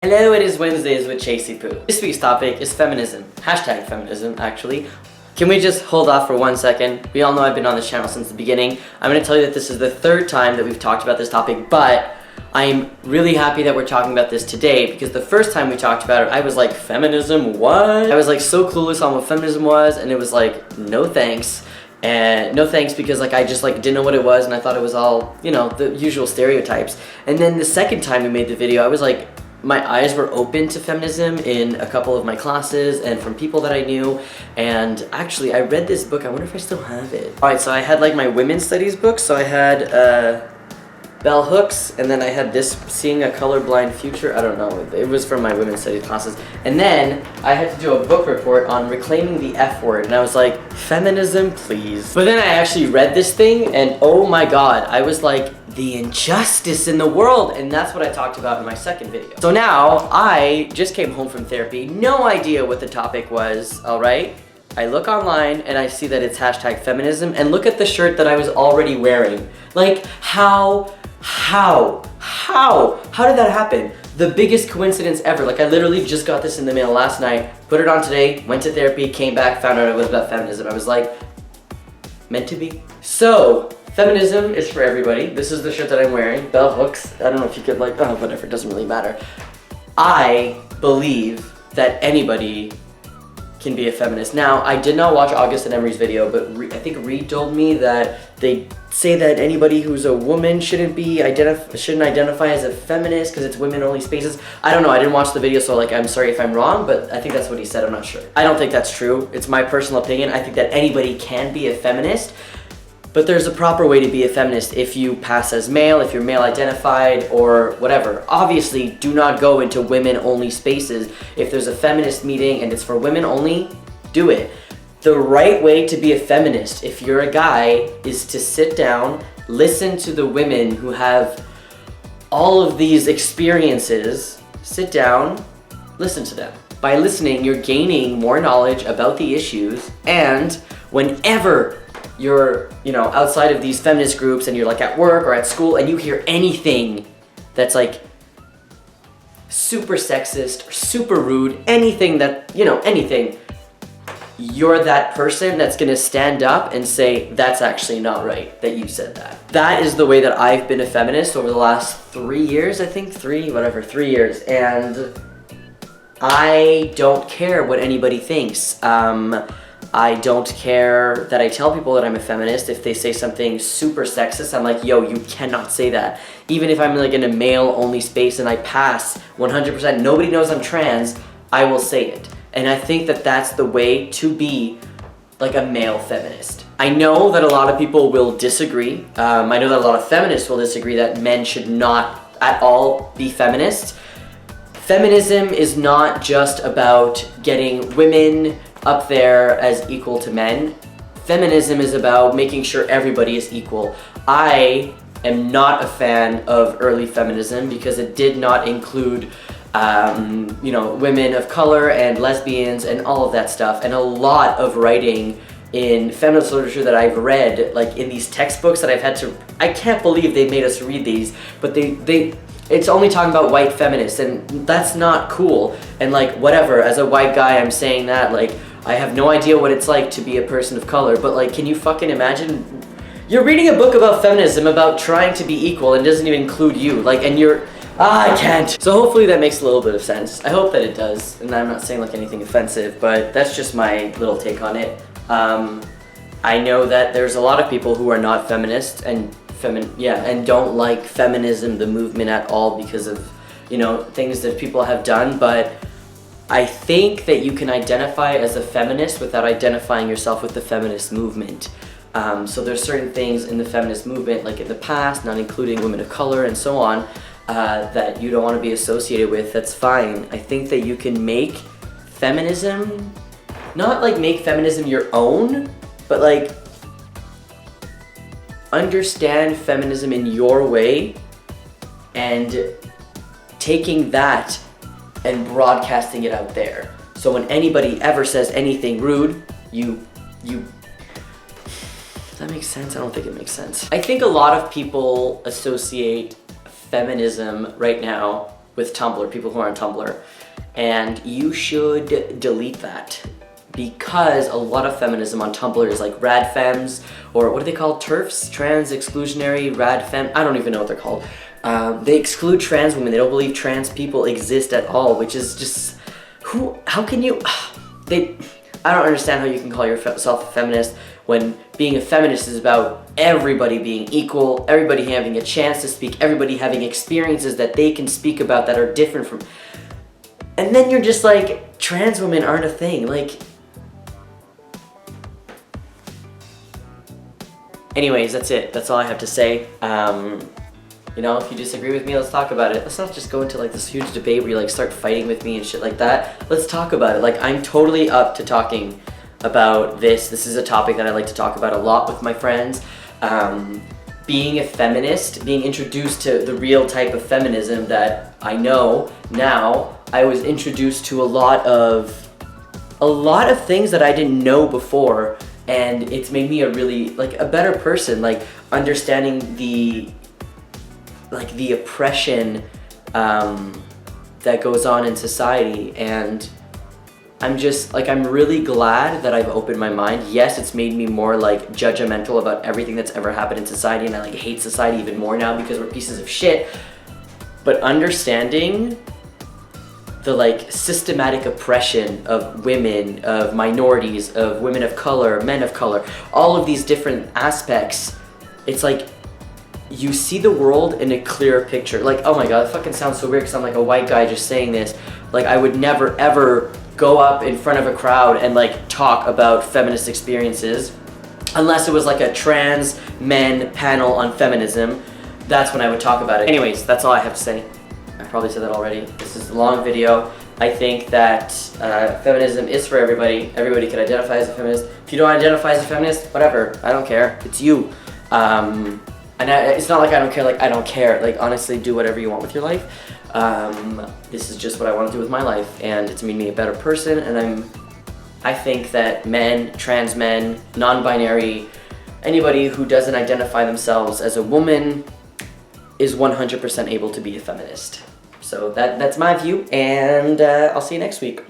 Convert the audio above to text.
Hello, it is Wednesdays with Chasey Poo. This week's topic is feminism. Hashtag feminism, actually. Can we just hold off for 1 second? We all know I've been on this channel since the beginning. I'm going to tell you that this is the third time that we've talked about this topic, but I'm really happy that we're talking about this today because the first time we talked about it, I was like, feminism, what? I was like so clueless on what feminism was, and it was like, no thanks. And no thanks because I just didn't know what it was, and I thought it was all, the usual stereotypes. And then the second time we made the video, I was like, my eyes were open to feminism in a couple of my classes and from people that I knew. And actually, I read this book. I wonder if I still have it. Alright, so I had my women's studies book. So I had Bell Hooks, and then I had this, Seeing a Colorblind Future. I don't know. It was from my women's studies classes. And then I had to do a book report on reclaiming the F word. And I was like, feminism, please. But then I actually read this thing, and oh my god, I was like, the injustice in the world, and that's what I talked about in my second video. So now, I just came home from therapy, no idea what the topic was, alright? I look online and I see that it's hashtag feminism, and look at the shirt that I was already wearing. How did that happen? The biggest coincidence ever. I literally just got this in the mail last night, put it on today, went to therapy, came back, found out it was about feminism. I was like, meant to be? So, feminism is for everybody. This is the shirt that I'm wearing, Bell Hooks. I don't know if you could whatever, it doesn't really matter. I believe that anybody can be a feminist. Now, I did not watch August and Emery's video, but I think Reed told me that they say that anybody who's a woman shouldn't identify as a feminist because it's women-only spaces. I don't know, I didn't watch the video, so I'm sorry if I'm wrong, but I think that's what he said, I'm not sure. I don't think that's true. It's my personal opinion. I think that anybody can be a feminist. But there's a proper way to be a feminist if you pass as male, if you're male identified, or whatever. Obviously, do not go into women-only spaces. If there's a feminist meeting and it's for women only, do it. The right way to be a feminist, if you're a guy, is to sit down, listen to the women who have all of these experiences, sit down, listen to them. By listening, you're gaining more knowledge about the issues, and whenever you're, outside of these feminist groups and you're at work or at school and you hear anything that's super sexist or super rude, anything, you're that person that's gonna stand up and say, that's actually not right that you said that. That is the way that I've been a feminist over the last 3 years, I think, 3 years, and I don't care what anybody thinks. I don't care that I tell people that I'm a feminist. If they say something super sexist, I'm like, yo, you cannot say that. Even if I'm in a male-only space and I pass 100%, nobody knows I'm trans, I will say it. And I think that that's the way to be a male feminist. I know that a lot of people will disagree. I know that a lot of feminists will disagree that men should not at all be feminists. Feminism is not just about getting women up there as equal to men. Feminism is about making sure everybody is equal. I am not a fan of early feminism because it did not include women of color and lesbians and all of that stuff. And a lot of writing in feminist literature that I've read, in these textbooks that I've had to, I can't believe they made us read these, but it's only talking about white feminists, and that's not cool. And whatever, as a white guy, I'm saying that, I have no idea what it's like to be a person of color, but can you fucking imagine? You're reading a book about feminism, about trying to be equal, and doesn't even include you, and you're, I can't. So hopefully that makes a little bit of sense. I hope that it does, and I'm not saying anything offensive, but that's just my little take on it. I know that there's a lot of people who are not feminists and don't like feminism, the movement at all, because of, things that people have done, but I think that you can identify as a feminist without identifying yourself with the feminist movement. So there's certain things in the feminist movement, in the past, not including women of color and so on, that you don't want to be associated with. That's fine. I think that you can make feminism, not make feminism your own, but understand feminism in your way and taking that and broadcasting it out there. So when anybody ever says anything rude, you does that make sense? I don't think it makes sense. I think a lot of people associate feminism right now with Tumblr, people who are on Tumblr. And you should delete that, because a lot of feminism on Tumblr is like rad femmes, or what are they called? TERFs? Trans, exclusionary, rad femme? I don't even know what they're called. They exclude trans women. They don't believe trans people exist at all, which is just, how can you, I don't understand how you can call yourself a feminist when being a feminist is about everybody being equal, everybody having a chance to speak, everybody having experiences that they can speak about that are different from, and then you're just like, trans women aren't a thing, like. Anyways, that's it. That's all I have to say. You know, if you disagree with me, let's talk about it. Let's not just go into like this huge debate where you like start fighting with me and shit like that. Let's talk about it. Like, I'm totally up to talking about this. This is a topic that I like to talk about a lot with my friends. Being a feminist, being introduced to the real type of feminism that I know now, I was introduced to a lot of things that I didn't know before, and it's made me a really, like, a better person, like understanding the oppression that goes on in society. And I'm just, like, I'm really glad that I've opened my mind. Yes, it's made me more, like, judgmental about everything that's ever happened in society, and I, like, hate society even more now because we're pieces of shit. But understanding the, like, systematic oppression of women, of minorities, of women of color, men of color, all of these different aspects, it's like, you see the world in a clearer picture. Like, oh my god, it fucking sounds so weird because I'm like a white guy just saying this. Like, I would never ever go up in front of a crowd and like talk about feminist experiences unless it was like a trans men panel on feminism. That's when I would talk about it. Anyways, that's all I have to say. I probably said that already. This is a long video. I think that feminism is for everybody. Everybody can identify as a feminist. If you don't identify as a feminist, whatever. I don't care. It's you. And it's not like I don't care, like I don't care. Like, honestly, do whatever you want with your life. This is just what I want to do with my life, and it's made me a better person. And I think that men, trans men, non-binary, anybody who doesn't identify themselves as a woman is 100% able to be a feminist. So that's my view, and I'll see you next week.